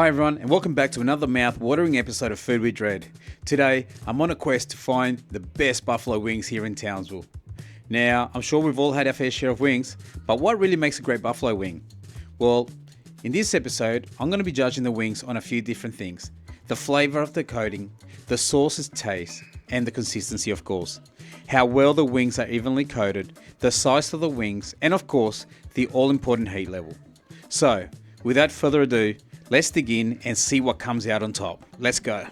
Hi everyone, and welcome back to another mouth-watering episode of Food We Dread. Today, I'm on a quest to find the best buffalo wings here in Townsville. Now, I'm sure we've all had our fair share of wings, but what really makes a great buffalo wing? Well, in this episode, I'm going to be judging the wings on a few different things. The flavour of the coating, the sauce's taste, and the consistency of course. How well the wings are evenly coated, the size of the wings, and of course, the all-important heat level. So, without further ado, let's dig in and see what comes out on top. Let's go.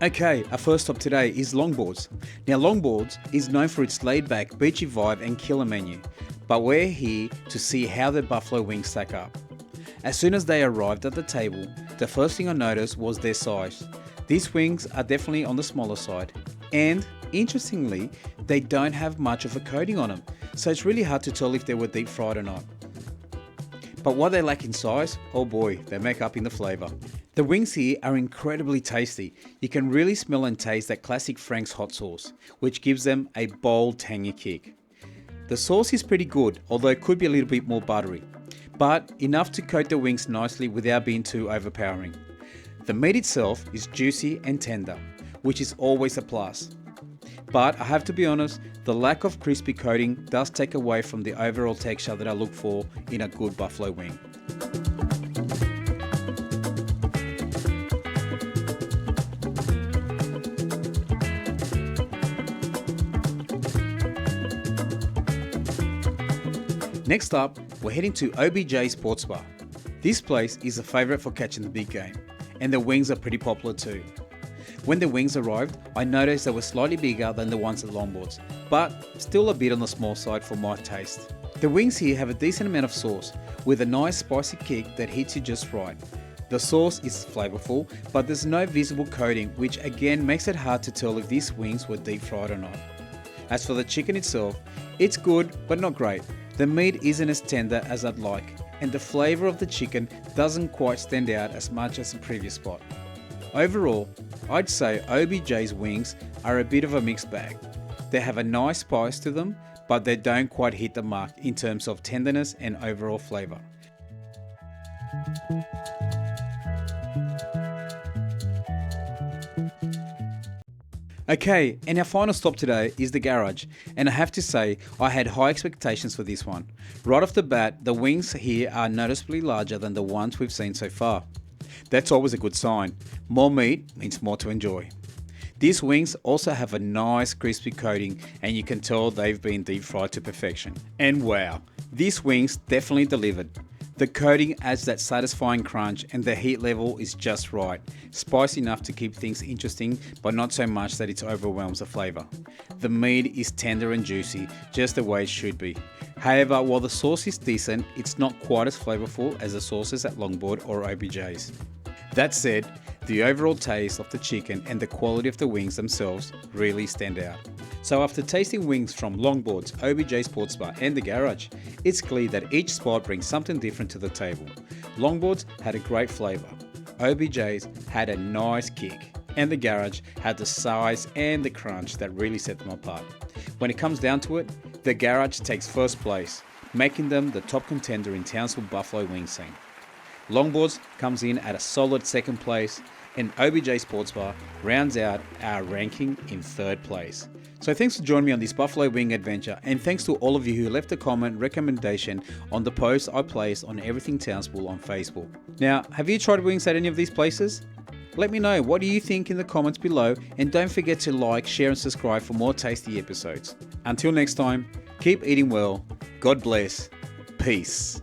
Okay, our first stop today is Longboards. Now Longboards is known for its laid-back, beachy vibe and killer menu, but we're here to see how the buffalo wings stack up. As soon as they arrived at the table, the first thing I noticed was their size. These wings are definitely on the smaller side, and interestingly, they don't have much of a coating on them, so it's really hard to tell if they were deep fried or not. But what they lack in size, oh boy, they make up in the flavour. The wings here are incredibly tasty. You can really smell and taste that classic Frank's hot sauce, which gives them a bold, tangy kick. The sauce is pretty good, although it could be a little bit more buttery, but enough to coat the wings nicely without being too overpowering. The meat itself is juicy and tender, which is always a plus. But I have to be honest, the lack of crispy coating does take away from the overall texture that I look for in a good buffalo wing. Next up, we're heading to OBJ Sports Bar. This place is a favourite for catching the big game, and the wings are pretty popular too. When the wings arrived, I noticed they were slightly bigger than the ones at Longboards, but still a bit on the small side for my taste. The wings here have a decent amount of sauce, with a nice spicy kick that hits you just right. The sauce is flavourful, but there's no visible coating, which again makes it hard to tell if these wings were deep fried or not. As for the chicken itself, it's good, but not great. The meat isn't as tender as I'd like, and the flavour of the chicken doesn't quite stand out as much as the previous spot. Overall, I'd say OBJ's wings are a bit of a mixed bag. They have a nice spice to them, but they don't quite hit the mark in terms of tenderness and overall flavour. Okay, and our final stop today is the garage, and I have to say I had high expectations for this one. Right off the bat, the wings here are noticeably larger than the ones we've seen so far. That's always a good sign. More meat means more to enjoy. These wings also have a nice crispy coating, and you can tell they've been deep fried to perfection. And wow, these wings definitely delivered. The coating adds that satisfying crunch, and the heat level is just right. Spicy enough to keep things interesting, but not so much that it overwhelms the flavour. The meat is tender and juicy, just the way it should be. However, while the sauce is decent, it's not quite as flavourful as the sauces at Longboard or OBJ's. That said, the overall taste of the chicken and the quality of the wings themselves really stand out. So after tasting wings from Longboards, OBJ Sports Bar and the garage, it's clear that each spot brings something different to the table. Longboards had a great flavour, OBJ's had a nice kick, and the garage had the size and the crunch that really set them apart. When it comes down to it, the garage takes first place, making them the top contender in Townsville buffalo wing scene. Longboards comes in at a solid second place, and OBJ Sports Bar rounds out our ranking in third place. So thanks for joining me on this buffalo wing adventure, and thanks to all of you who left a comment recommendation on the post I placed on Everything Townsville on Facebook. Now, have you tried wings at any of these places? Let me know, what do you think in the comments below, and don't forget to like, share and subscribe for more tasty episodes. Until next time, keep eating well, God bless, peace.